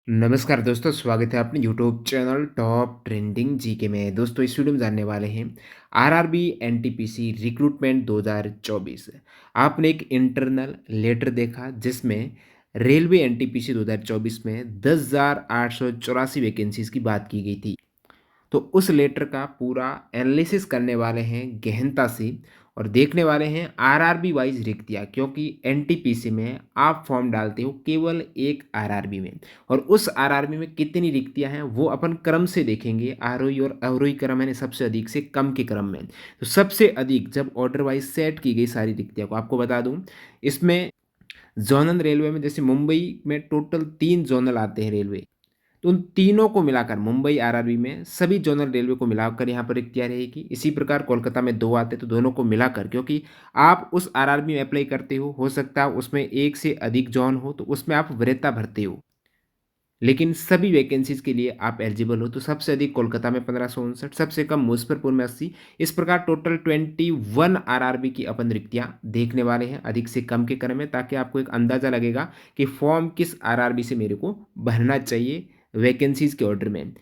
नमस्कार दोस्तों, स्वागत है अपने YouTube channel top trending GK में। दोस्तों इस वीडियो में जानने वाले हैं आरआरबी एनटीपीसी रिक्रूटमेंट 2024। आपने एक इंटरनल लेटर देखा जिसमें रेलवे एनटीपीसी 2024 में 10,884 वैकेंसीज की बात की गई थी। तो उस लेटर का पूरा एनालिसिस करने वाले हैं गहनता से और देखने वाले हैं आरआरबी वाइज रिक्तियाँ, क्योंकि एनटीपीसी में आप फॉर्म डालते हो केवल एक आरआरबी में, और उस आरआरबी में कितनी रिक्तियाँ हैं वो अपन क्रम से देखेंगे। आरोही और अवरोही क्रम है, सबसे अधिक से कम के क्रम में। तो सबसे अधिक जब ऑर्डर वाइज सेट की गई सारी रिक्तियाँ को आपको बता दूँ, इसमें जोनल रेलवे में जैसे मुंबई में टोटल 3 जोनल आते हैं रेलवे। तो उन तीनों को मिलाकर मुंबई आरआरबी में सभी जोनल रेलवे को मिलाकर यहाँ पर रिक्तियाँ रहेगी। इसी प्रकार कोलकाता में 2 आते तो दोनों को मिलाकर, क्योंकि आप उस आरआरबी में अप्लाई करते हो सकता है उसमें एक से अधिक जोन हो तो उसमें आप वरीयता भरते हो, लेकिन सभी वैकेंसीज के लिए आप एलिजिबल हो। तो सबसे अधिक कोलकाता में 1559, सबसे कम मुजफ्फरपुर में 80। इस प्रकार टोटल 21 आरआरबी की अपन रिक्तियाँ देखने वाले हैं अधिक से कम के क्रम में, ताकि आपको एक अंदाज़ा लगेगा कि फॉर्म किस आरआरबी से मेरे को भरना चाहिए वैकेंसीज के ऑर्डर में।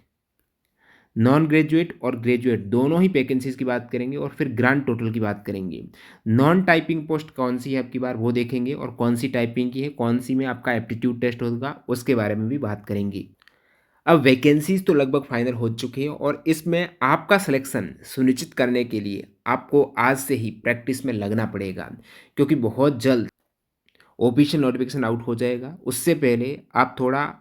नॉन ग्रेजुएट और ग्रेजुएट दोनों ही वैकेंसीज की बात करेंगे और फिर ग्रांड टोटल की बात करेंगे। नॉन टाइपिंग पोस्ट कौन सी है आपकी बार वो देखेंगे, और कौन सी टाइपिंग की है, कौन सी में आपका एप्टीट्यूड टेस्ट होगा उसके बारे में भी बात करेंगे। अब वैकेंसीज तो लगभग फाइनल हो चुकी है और इसमें आपका सिलेक्शन सुनिश्चित करने के लिए आपको आज से ही प्रैक्टिस में लगना पड़ेगा, क्योंकि बहुत जल्द ऑफिशियल नोटिफिकेशन आउट हो जाएगा। उससे पहले आप थोड़ा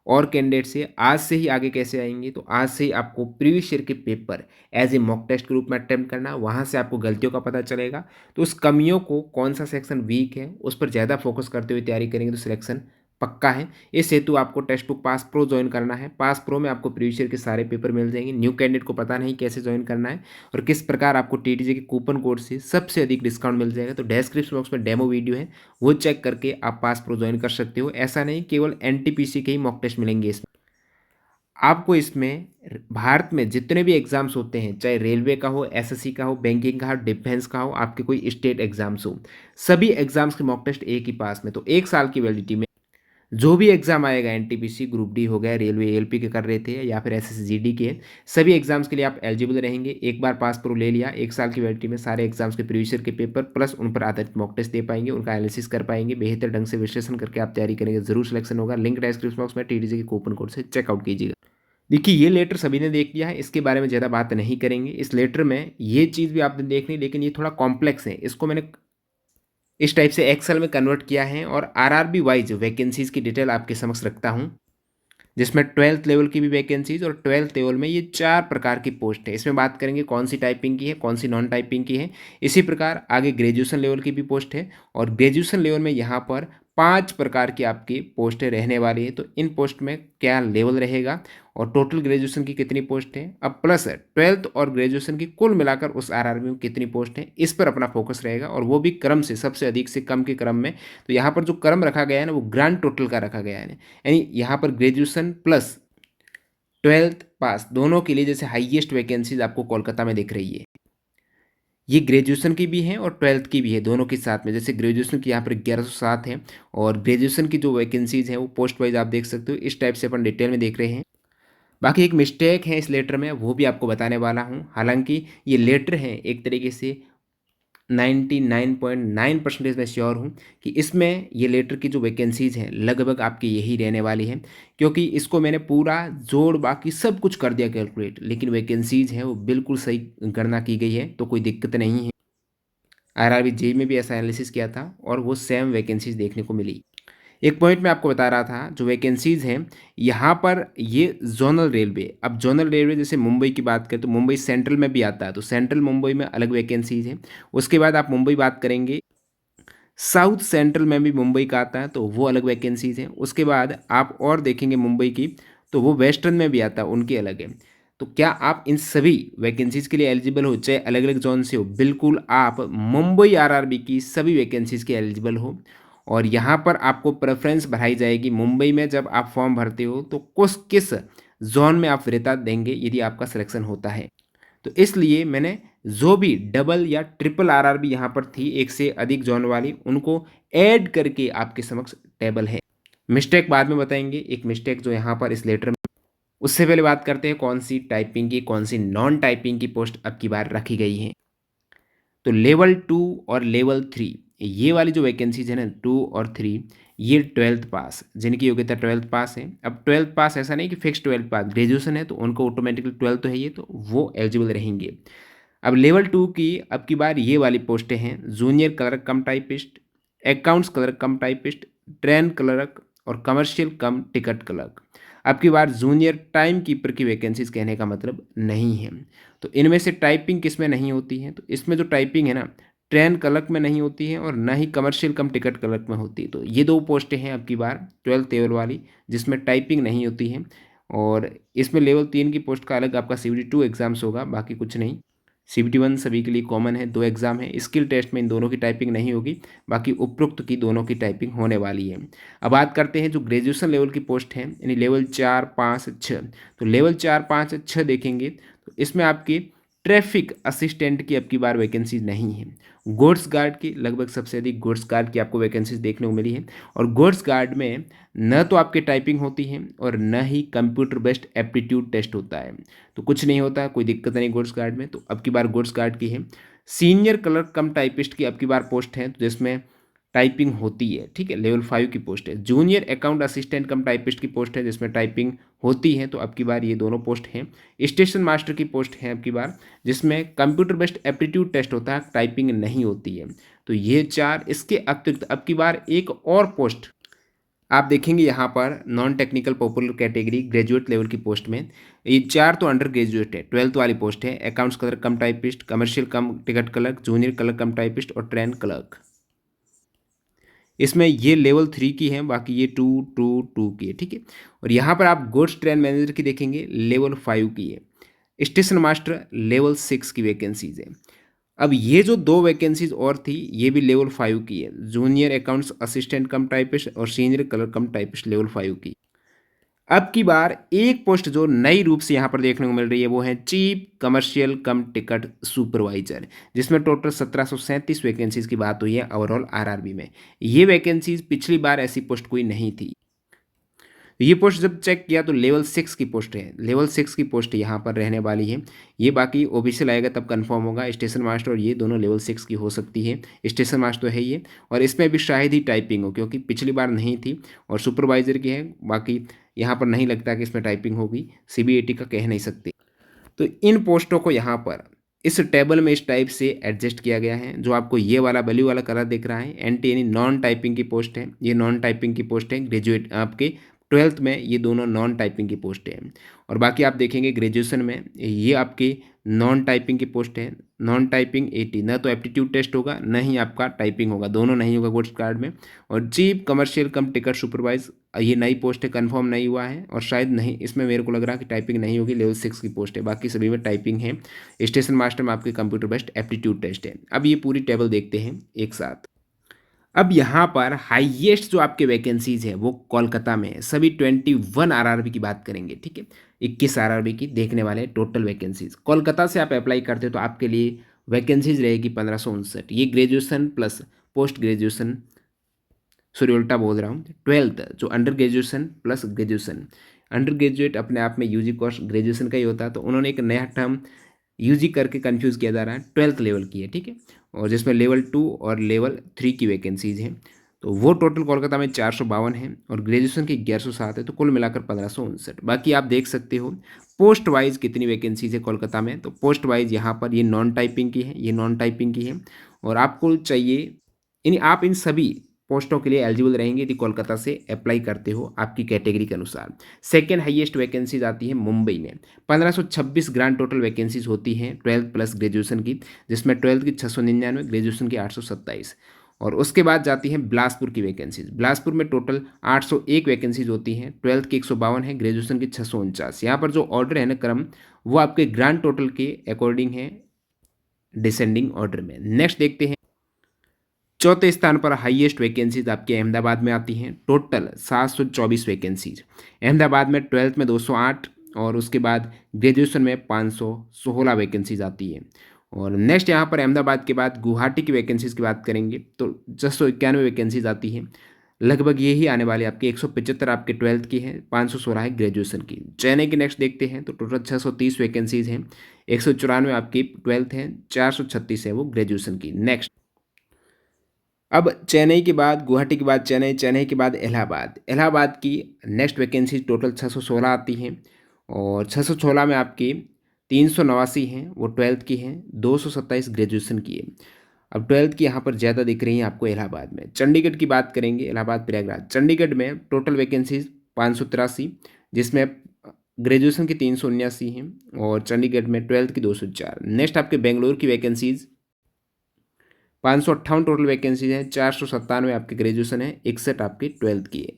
और कैंडिडेट से आज से ही आगे कैसे आएंगे, तो आज से ही आपको प्रीवियस ईयर के paper as a mock test के रूप में अटेम्प्ट करना, वहाँ से आपको गलतियों का पता चलेगा। तो उस कमियों को, कौन सा सेक्शन वीक है उस पर ज़्यादा फोकस करते हुए तैयारी करेंगे तो सिलेक्शन पक्का है। इस हेतु आपको text book pass pro join करना है। पास प्रो में आपको प्रीवियस ईयर के सारे पेपर मिल जाएंगे। न्यू कैंडिडेट को पता नहीं कैसे ज्वाइन करना है और किस प्रकार आपको टीटीजे के कूपन कोड से सबसे अधिक डिस्काउंट मिल जाएगा, तो डिस्क्रिप्शन बॉक्स में डेमो वीडियो है, वो चेक करके आप पास प्रो ज्वाइन कर सकते हो। ऐसा नहीं केवल एनटीपीसी के ही मॉक टेस्ट मिलेंगे इसमें, आपको इसमें भारत में जितने भी एग्जाम्स होते हैं, चाहे रेलवे का हो, एसएससी का हो, बैंकिंग का हो, डिफेंस का हो, आपके कोई स्टेट एग्जाम्स हो, सभी एग्जाम्स के मॉक टेस्ट एक ही पास में। तो एक साल की वैलिडिटी में जो भी एग्जाम आएगा, एनटीपीसी ग्रुप डी हो गया, रेलवे एएलपी के कर रहे थे या फिर एसएसजीडी के, सभी एग्जाम्स के लिए आप एलिजिबल रहेंगे। एक बार पास प्रो ले लिया, एक साल की वैलिडिटी में सारे एग्जाम्स के प्रीवियस ईयर के पेपर प्लस उन पर आधारित मॉक टेस्ट दे पाएंगे, उनका एनालिसिस कर पाएंगे, बेहतर ढंग से विश्लेषण करके आप तैयारी करेंगे, जरूर सिलेक्शन होगा। लिंक डिस्क्रिप्शन बॉक्स में टीटीजे के कूपन कोड से चेकआउट कीजिएगा। देखिए ये लेटर सभी ने देख लिया है, इसके बारे में ज़्यादा बात नहीं करेंगे। इस लेटर में ये चीज़ भी आपने देख ली, लेकिन ये थोड़ा कॉम्प्लेक्स है, इसको मैंने इस टाइप से एक्सेल में कन्वर्ट किया है और आरआरबी वाइज वैकेंसीज की डिटेल आपके समक्ष रखता हूँ, जिसमें 12th लेवल की भी वैकेंसीज, और 12th लेवल में ये 4 प्रकार की पोस्ट है। इसमें बात करेंगे कौन सी टाइपिंग की है, कौन सी नॉन टाइपिंग की है। इसी प्रकार आगे ग्रेजुएशन लेवल की भी पोस्ट है, और ग्रेजुएशन लेवल में यहाँ पर 5 प्रकार की आपकी पोस्टें रहने वाली है। तो इन पोस्ट में क्या लेवल रहेगा और टोटल ग्रेजुएशन की कितनी पोस्ट है, अब प्लस 12th और ग्रेजुएशन की कुल मिलाकर उस आरआरबी में कितनी पोस्ट है, इस पर अपना फोकस रहेगा, और वो भी क्रम से सबसे अधिक से कम के क्रम में। तो यहाँ पर जो क्रम रखा गया है ना, वो ग्रांड टोटल का रखा गया है, यानी यहाँ पर ग्रेजुएशन प्लस 12th पास दोनों के लिए जैसे हाईएस्ट वैकेंसीज आपको कोलकाता में दिख रही है, ये ग्रेजुएशन की भी है और 12th की भी है, दोनों के साथ में। जैसे ग्रेजुएशन की यहाँ पर 1107 है, और ग्रेजुएशन की जो वैकेंसीज हैं वो पोस्ट वाइज आप देख सकते हो। इस टाइप से अपन डिटेल में देख रहे हैं। बाकी एक मिस्टेक है इस लेटर में, वो भी आपको बताने वाला हूँ। हालांकि ये लेटर है एक तरीके से 99.9% मैं श्योर हूँ कि इसमें ये लेटर की जो वैकेंसीज हैं लगभग आपकी यही रहने वाली है, क्योंकि इसको मैंने पूरा जोड़ बाकी सब कुछ कर दिया कैलकुलेट, लेकिन वैकेंसीज हैं वो बिल्कुल सही गणना की गई है, तो कोई दिक्कत नहीं है। आरआरबी जेई में भी ऐसा एनालिसिस किया था और वो सेम वैकेंसीज देखने को मिली। एक पॉइंट मैं आपको बता रहा था, जो वैकेंसीज हैं यहाँ पर, ये जोनल रेलवे। अब जोनल रेलवे जैसे मुंबई की बात करें तो मुंबई सेंट्रल में भी आता है, तो सेंट्रल मुंबई में अलग वैकेंसीज हैं। उसके बाद आप मुंबई बात करेंगे, साउथ सेंट्रल में भी मुंबई का आता है, तो वो अलग वैकेंसीज हैं। उसके बाद आप और देखेंगे मुंबई की, तो वो वेस्टर्न में भी आता है, उनकी अलग है। तो क्या आप इन सभी वैकेंसीज के लिए एलिजिबल हो, चाहे अलग अलग जोन से हो? बिल्कुल, आप मुंबई आरआरबी की सभी वैकेंसीज के एलिजिबल हो, और यहाँ पर आपको प्रेफरेंस बढ़ाई जाएगी। मुंबई में जब आप फॉर्म भरते हो तो किस जोन में आप वरीयता देंगे यदि आपका सिलेक्शन होता है। तो इसलिए मैंने जो भी डबल या ट्रिपल आरआरबी यहाँ पर थी, एक से अधिक जोन वाली, उनको ऐड करके आपके समक्ष टेबल है। मिस्टेक बाद में बताएंगे, एक मिस्टेक जो यहाँ पर इस लेटर में, उससे पहले बात करते हैं कौन सी टाइपिंग की कौन सी नॉन टाइपिंग की पोस्ट अब की बार रखी गई है। तो लेवल 2 और लेवल 3 ये वाली जो वैकेंसीज है ना 2 और 3, ये 12th पास, जिनकी योग्यता 12th पास है। अब 12th पास ऐसा नहीं कि फिक्स 12th पास, ग्रेजुएशन है तो उनको ऑटोमेटिकली 12 तो है ये, तो वो एलिजिबल रहेंगे। अब लेवल 2 की अब की बार ये वाली पोस्टें हैं, junior clerk cum typist, accounts clerk cum typist, train clerk और कमर्शियल कम टिकट क्लर्क। अब की बार जूनियर टाइम कीपर की वैकेंसीज कहने का मतलब नहीं है। तो इनमें से टाइपिंग किस में नहीं होती है, तो इसमें जो टाइपिंग है ना ट्रेन क्लर्क में नहीं होती है और ना ही कमर्शियल कम टिकट क्लर्क में होती है। तो ये दो पोस्टें हैं अब की बार 12th लेवल वाली जिसमें टाइपिंग नहीं होती है। और इसमें लेवल 3 की पोस्ट का अलग आपका CBT 2 एग्जाम्स होगा, बाकी कुछ नहीं। CBT 1 सभी के लिए कॉमन है, 2 एग्जाम है। स्किल टेस्ट में इन दोनों की टाइपिंग नहीं होगी, बाकी उपरोक्त की दोनों की टाइपिंग होने वाली है। अब बात करते हैं जो ग्रेजुएशन लेवल की पोस्ट है, यानी लेवल 4, 5, 6। तो लेवल 4, 5, 6 देखेंगे तो इसमें आपकी ट्रैफिक असिस्टेंट की अब की बार वैकेंसी नहीं है। गुड्स गार्ड की लगभग सबसे अधिक गुड्स गार्ड की आपको वैकेंसीज देखने को मिली है। और गुड्स गार्ड में न तो आपकी टाइपिंग होती है और न ही कंप्यूटर बेस्ड एप्टीट्यूड टेस्ट होता है, तो कुछ नहीं होता, कोई दिक्कत नहीं गुड्स गार्ड में। तो अब की बार गुड्स गार्ड की है। सीनियर क्लर्क कम टाइपिस्ट की अब की बार पोस्ट है, तो जिसमें टाइपिंग होती है, ठीक है, लेवल 5 की पोस्ट है। Junior account assistant cum typist की पोस्ट है जिसमें टाइपिंग होती है, तो अब की बार ये दोनों पोस्ट हैं। स्टेशन मास्टर की पोस्ट है अब की बार जिसमें कंप्यूटर बेस्ड एप्टीट्यूड टेस्ट होता है, टाइपिंग नहीं होती है। तो ये 4, इसके अतिरिक्त अब की बार एक और पोस्ट आप देखेंगे यहाँ पर non technical popular category graduate level की पोस्ट में। ये 4 तो अंडर ग्रेजुएट है, 12th वाली पोस्ट है। Accounts clerk cum typist, commercial कम ticket clerk, junior clerk cum typist और ट्रेन क्लर्क। इसमें ये लेवल 3 की है, बाकी ये 2, 2, 2 की है, ठीक है। और यहाँ पर आप गुड्स ट्रेन मैनेजर की देखेंगे, लेवल 5 की है। स्टेशन मास्टर लेवल 6 की वैकेंसीज है। अब ये जो 2 वैकेंसीज और थी ये भी लेवल 5 की है, junior accounts assistant cum typist और senior clerk cum typist level 5 की। अब की बार एक पोस्ट जो नई रूप से यहाँ पर देखने को मिल रही है वो है चीफ कमर्शियल कम टिकट सुपरवाइजर, जिसमें टोटल 1737 वैकेंसीज की बात हुई है ओवरऑल आरआरबी में। ये वैकेंसीज पिछली बार ऐसी पोस्ट कोई नहीं थी। ये पोस्ट जब चेक किया तो लेवल 6 की पोस्ट है, लेवल 6 की पोस्ट यहाँ पर रहने वाली है। ये बाकी ऑफिशियल आएगा तब कंफर्म होगा। स्टेशन मास्टर और ये दोनों लेवल 6 की हो सकती है। स्टेशन मास्टर है ये, और इसमें भी शायद ही टाइपिंग हो क्योंकि पिछली बार नहीं थी। और सुपरवाइजर की है, बाकी यहाँ पर नहीं लगता कि इसमें टाइपिंग होगी, CBAT का कह नहीं सकते। तो इन पोस्टों को यहाँ पर इस टेबल में इस टाइप से एडजस्ट किया गया है। जो आपको ये वाला ब्लू वाला कलर दिख रहा है NT यानी नॉन टाइपिंग की पोस्ट है, ये नॉन टाइपिंग की पोस्ट है। ग्रेजुएट आपके 12th में ये दोनों नॉन टाइपिंग की पोस्ट है। और बाकी आप देखेंगे ग्रेजुएशन में ये आपकी नॉन टाइपिंग की पोस्ट है। नॉन टाइपिंग 80, न तो एप्टीट्यूड टेस्ट होगा न ही आपका टाइपिंग होगा, दोनों नहीं होगा गुड्स कार्ड में। और चीफ कमर्शियल कम टिकट सुपरवाइज ये नई पोस्ट है, कंफर्म नहीं हुआ है और शायद नहीं, इसमें मेरे को लग रहा है कि टाइपिंग नहीं होगी, लेवल 6 की पोस्ट है, बाकी सभी में टाइपिंग है। स्टेशन मास्टर में आपके कंप्यूटर बेस्ड एप्टीट्यूड टेस्ट है। अब ये पूरी टेबल देखते हैं एक साथ। अब यहाँ पर हाईएस्ट जो आपके वैकेंसीज है वो कोलकाता में है, सभी 21 आरआरबी की बात करेंगे, ठीक है। 21 आरआरबी की देखने वाले टोटल वैकेंसीज, कोलकाता से आप अप्लाई करते हो तो आपके लिए वैकेंसीज रहेगी 1559। ये graduation plus post graduation, sorry उल्टा बोल रहा हूँ, 12th जो under graduation plus graduation. Under graduate अपने आप में UG कोर्स ग्रेजुएशन का ही होता है, तो उन्होंने एक नया टर्म UG करके कंफ्यूज किया जा रहा है, 12th लेवल की है, ठीक है। और जिसमें लेवल 2 और लेवल 3 की वैकेंसीज हैं। तो वो टोटल कोलकाता में 452 है और ग्रेजुएशन की 1107 है, तो कुल मिलाकर 1559। बाकी आप देख सकते हो पोस्ट वाइज कितनी वैकेंसीज है कोलकाता में। तो पोस्ट वाइज यहाँ पर ये नॉन टाइपिंग की है, ये नॉन टाइपिंग की है। और आपको चाहिए, यानी आप इन सभी पोस्टों के लिए एलिजिबल रहेंगे यदि कोलकाता से अप्लाई करते हो आपकी कैटेगरी के अनुसार। सेकेंड हाईएस्ट वैकेंसीज आती है मुंबई में, 1526 ग्रांड टोटल वैकेंसीज होती हैं 12th प्लस ग्रेजुएशन की, जिसमें 12th की 699, ग्रेजुएशन की 827। और उसके बाद जाती है बिलासपुर की वैकेंसीज। बिलासपुर में टोटल 801 वैकेंसीज होती हैं, 12th की 152 है, ग्रेजुएशन की 649। यहाँ पर जो ऑर्डर है ना क्रम, वो आपके ग्रांड टोटल के अकॉर्डिंग है, डिसेंडिंग ऑर्डर में। नेक्स्ट देखते हैं, चौथे स्थान पर हाईएस्ट वैकेंसीज आपके अहमदाबाद में आती हैं, टोटल 724 वैकेंसीज। अहमदाबाद में 12th में 208 और उसके बाद ग्रेजुएशन में 516 वैकेंसीज आती है। और नेक्स्ट यहाँ पर अहमदाबाद के बाद गुवाहाटी की वैकेंसीज की बात करेंगे तो 691 वैकेंसीज आती हैं। लगभग यही आने वाली आपकी 175 आपके 12th की है, 516 है ग्रेजुएशन की। चेन्नई की नेक्स्ट देखते हैं तो टोटल 630 वैकेंसीज हैं, 194 आपकी 12th है, 436 है वो ग्रेजुएशन की। नेक्स्ट अब चेन्नई के बाद गुवाहाटी के बाद चेन्नई, चेन्नई के बाद इलाहाबाद, इलाहाबाद की नेक्स्ट वैकेंसी टोटल 616 आती हैं और 616 में आपकी 389 हैं वो 12th की हैं, 227 ग्रेजुएशन की है। अब 12th की यहाँ पर ज़्यादा दिख रही हैं आपको इलाहाबाद में। चंडीगढ़ की बात करेंगे, इलाहाबाद प्रयागराज, चंडीगढ़ में टोटल वैकेंसीज 583 जिसमें ग्रेजुएशन की 379 हैं और चंडीगढ़ में 12th की 204। नेक्स्ट आपके बेंगलोर की वैकेंसीज 558 टोटल वैकेंसीज हैं, 497 आपकी ग्रेजुएशन है, 61 आपकी 12th की है।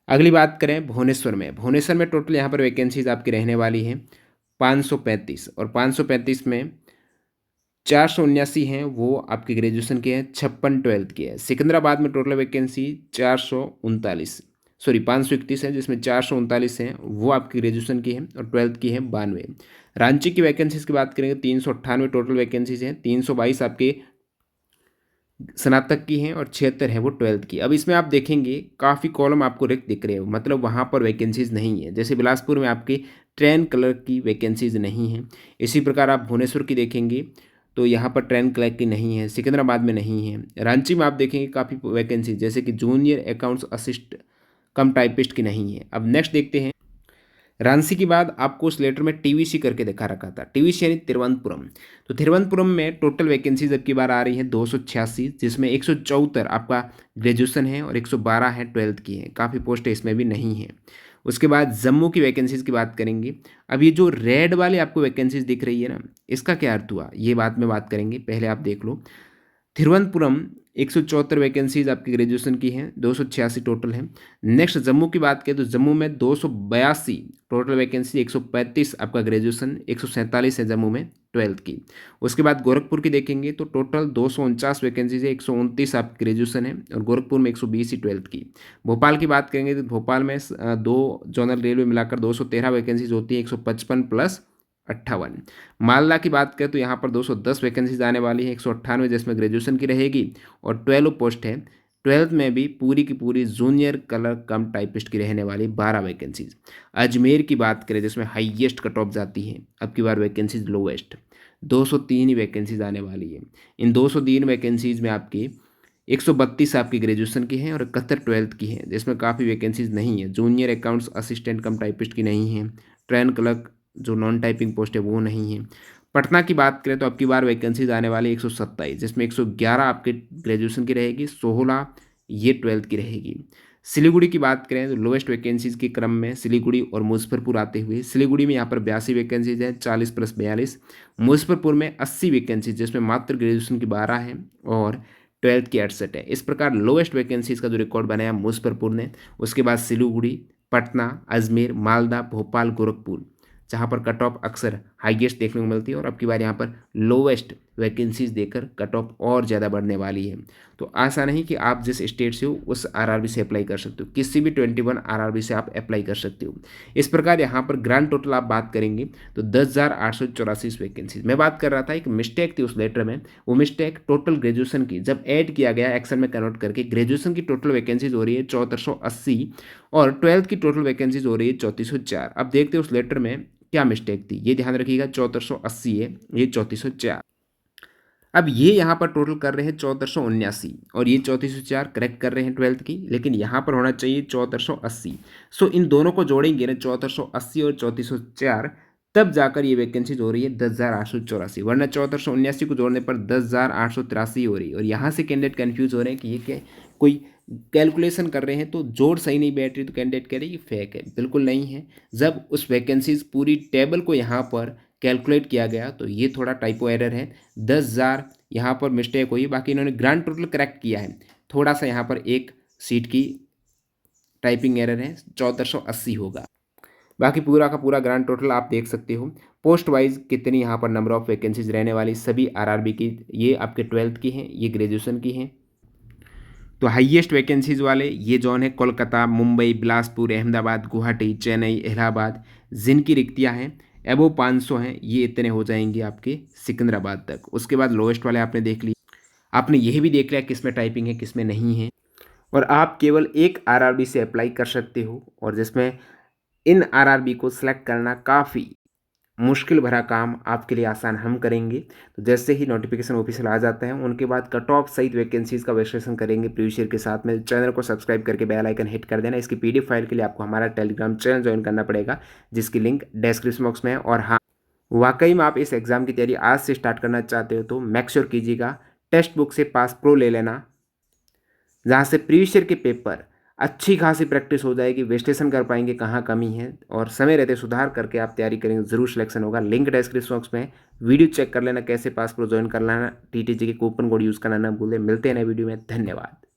अगली बात करें भुवनेश्वर में, भुवनेश्वर में टोटल यहाँ पर वैकेंसीज आपकी रहने वाली हैं 535 और 535 में 479 हैं वो आपकी ग्रेजुएशन के हैं, 56 12th की है। सिकंदराबाद में टोटल वैकेंसी 531 है जिसमें 439 हैं वो आपकी ग्रेजुएशन की है और 12th की है 92। रांची की वैकेंसीज की बात करेंगे 398 टोटल वैकेंसीज हैं, 322 आपके स्नातक की हैं और 76 है वो 12th की। अब इसमें आप देखेंगे काफ़ी कॉलम आपको रिक्त दिख रहे हो, मतलब वहाँ पर वैकेंसीज नहीं है। जैसे बिलासपुर में आपके ट्रेन क्लर्क की वैकेंसीज नहीं है, इसी प्रकार आप भुवनेश्वर की देखेंगे तो यहाँ पर ट्रेन क्लर्क की नहीं है, सिकंदराबाद में नहीं है। रांची में आप देखेंगे काफ़ी वैकेंसी जैसे कि जूनियर अकाउंट्स असिस्ट कम टाइपिस्ट की नहीं है। अब नेक्स्ट देखते हैं रांची के बाद आपको उस लेटर में टीवीसी करके दिखा रखा था, टीवीसी यानी तिरुवनंतपुरम। तो तिरुवनंतपुरम में टोटल वैकेंसीज अब की बार आ रही है 286 जिसमें 174 आपका ग्रेजुएशन है और 112 है 12th की है, काफ़ी पोस्ट इसमें भी नहीं है। उसके बाद जम्मू की वैकेंसीज की बात करेंगे। अब ये जो रेड वाली आपको वैकेंसीज दिख रही है ना, इसका क्या अर्थ हुआ ये बात में बात करेंगे, पहले आप देख लो। तिरुवनंतपुरम 174 वैकेंसीज आपकी ग्रेजुएशन की हैं, 286 टोटल हैं। नेक्स्ट जम्मू की बात करें तो जम्मू में 282 टोटल वैकेंसी, 135 आपका ग्रेजुएशन, 147 है जम्मू में 12th की। उसके बाद गोरखपुर की देखेंगे तो टोटल 249 वैकेंसीज है, 129 आपकी ग्रेजुएशन है और गोरखपुर में 120 ही 12th की। भोपाल की बात करेंगे तो भोपाल में दो जोनल रेलवे मिलाकर 213 वैकेंसीज होती है, 155 प्लस 58। मालदा की बात करें तो यहाँ पर 210 वैकेंसीज आने वाली है, 198 जिसमें ग्रेजुएशन की रहेगी और 12 पोस्ट है। 12th में भी पूरी की पूरी जूनियर क्लर्क कम टाइपिस्ट की रहने वाली 12 वैकेंसीज। अजमेर की बात करें जिसमें हाईएस्ट कट ऑफ जाती है, अब की बार वैकेंसीज लोवेस्ट 203 ही वैकेंसीज आने वाली है। इन 203 वैकेंसीज में आपकी 132 आपकी ग्रेजुएशन की हैं और 71 12th की हैं, जिसमें काफ़ी वैकेंसीज नहीं है। Junior accounts assistant cum typist की नहीं है, ट्रेन क्लर्क जो नॉन टाइपिंग पोस्ट है वो नहीं है। पटना की बात करें तो अब की बार वैकेंसीज आने वाली 127 जिसमें 111 आपके ग्रेजुएशन की रहेगी, 16 ये 12th की रहेगी। सिलीगुड़ी की बात करें तो लोएस्ट वैकेंसीज के क्रम में सिलीगुड़ी और मुजफ्फरपुर आते हुए, सिलीगुड़ी में यहाँ पर 82 वैकेंसीज हैं, 40 प्लस 42। मुजफ्फरपुर में 80 वैकेंसीज जिसमें मात्र ग्रेजुएशन की 12 हैं और 12th की 68 है। इस प्रकार लोएस्ट वैकेंसीज का जो रिकॉर्ड बनाया मुजफ्फरपुर ने, उसके बाद सिलीगुड़ी, पटना, अजमेर, मालदा, भोपाल, गोरखपुर जहाँ पर कट ऑफ अक्सर हाईएस्ट देखने को मिलती है और अब की बार यहाँ पर लोवेस्ट वैकेंसीज देकर कट ऑफ और ज़्यादा बढ़ने वाली है। तो ऐसा नहीं कि आप जिस स्टेट से हो उस आरआरबी से अप्लाई कर सकते हो, किसी भी 21 आरआरबी से आप अप्लाई कर सकते हो। इस प्रकार यहाँ पर ग्रांड टोटल आप बात करेंगे तो 10,884 वैकेंसीज। मैं बात कर रहा था एक मिस्टेक थी उस लेटर में, वो मिस्टेक टोटल ग्रेजुएशन की जब ऐड किया गया एक्सेल में कन्वर्ट करके, ग्रेजुएशन की टोटल वैकेंसीज हो रही है 7480 और 12th की टोटल वैकेंसीज हो रही है 3404। अब देखते हैं उस लेटर में क्या मिस्टेक थी, ये ध्यान रखिएगा 7480 है, ये 3404। अब ये यहाँ पर टोटल कर रहे हैं 1479 और ये 3404 करेक्ट कर रहे हैं 12th की, लेकिन यहाँ पर होना चाहिए 1480। सो इन दोनों को जोड़ेंगे ना 1480 और 3404, तब जाकर ये वैकेंसीज हो रही है 10,884, वरना 1479 को जोड़ने पर 10,883 हो रही है। और यहाँ से कैंडिडेट कन्फ्यूज हो रहे हैं कि ये क्या कोई कैलकुलेशन कर रहे हैं तो जोड़ सही नहीं बैठ रही, तो कैंडिडेट कह रहे हैं ये फेक है। बिल्कुल नहीं है, जब उस वैकेंसीज पूरी टेबल को यहाँ पर कैलकुलेट किया गया तो ये थोड़ा टाइपो एरर है, 10,000 यहाँ पर मिस्टेक हुई, बाकी इन्होंने ग्रांड टोटल करेक्ट किया है, थोड़ा सा यहाँ पर एक सीट की टाइपिंग एरर है, 1480 होगा। बाकी पूरा का पूरा ग्रांड टोटल आप देख सकते हो। पोस्ट वाइज कितनी यहाँ पर नंबर ऑफ वैकेंसीज रहने वाली सभी आरआरबी की, ये आपके 12th की हैं, ये ग्रेजुएशन की हैं। तो हाईएस्ट वैकेंसीज वाले ये जोन है कोलकाता, मुंबई, बिलासपुर, अहमदाबाद, गुवाहाटी, चेन्नई, इलाहाबाद, जिनकी रिक्तियाँ हैं एबो 500 हैं, ये इतने हो जाएंगे आपके सिकंदराबाद तक। उसके बाद लोएस्ट वाले आपने देख ली, आपने यही भी देख लिया किस में टाइपिंग है किस में नहीं है। और आप केवल एक आरआरबी से अप्लाई कर सकते हो और जिसमें इन आरआरबी को सिलेक्ट करना काफ़ी मुश्किल भरा काम आपके लिए आसान हम करेंगे। तो जैसे ही नोटिफिकेशन ऑफिशियल आ जाता है उनके बाद कट ऑफ सहित वैकेंसीज़ का विश्लेषण करेंगे प्रीवियस ईयर के साथ में। चैनल को सब्सक्राइब करके बेल आइकन हिट कर देना। इसकी पीडीएफ फाइल के लिए आपको हमारा टेलीग्राम चैनल ज्वाइन करना पड़ेगा, जिसकी लिंक डिस्क्रिप्शन बॉक्स में है। और हाँ, वाकई में आप इस एग्ज़ाम की तैयारी आज से स्टार्ट करना चाहते हो तो मेक श्योर कीजिएगा टेक्स्ट बुक से पास प्रो ले लेना, जहाँ से प्रीवियस ईयर के पेपर अच्छी खासी प्रैक्टिस हो जाएगी, विश्लेषण कर पाएंगे कहाँ कमी है और समय रहते सुधार करके आप तैयारी करेंगे, ज़रूर सिलेक्शन होगा। लिंक डिस्क्रिप्शन बॉक्स में है। वीडियो चेक कर लेना कैसे पास प्रो ज्वाइन कर लेना। टीटीजी के कूपन कोड यूज़ करना ना भूलें। मिलते हैं नए वीडियो में। धन्यवाद।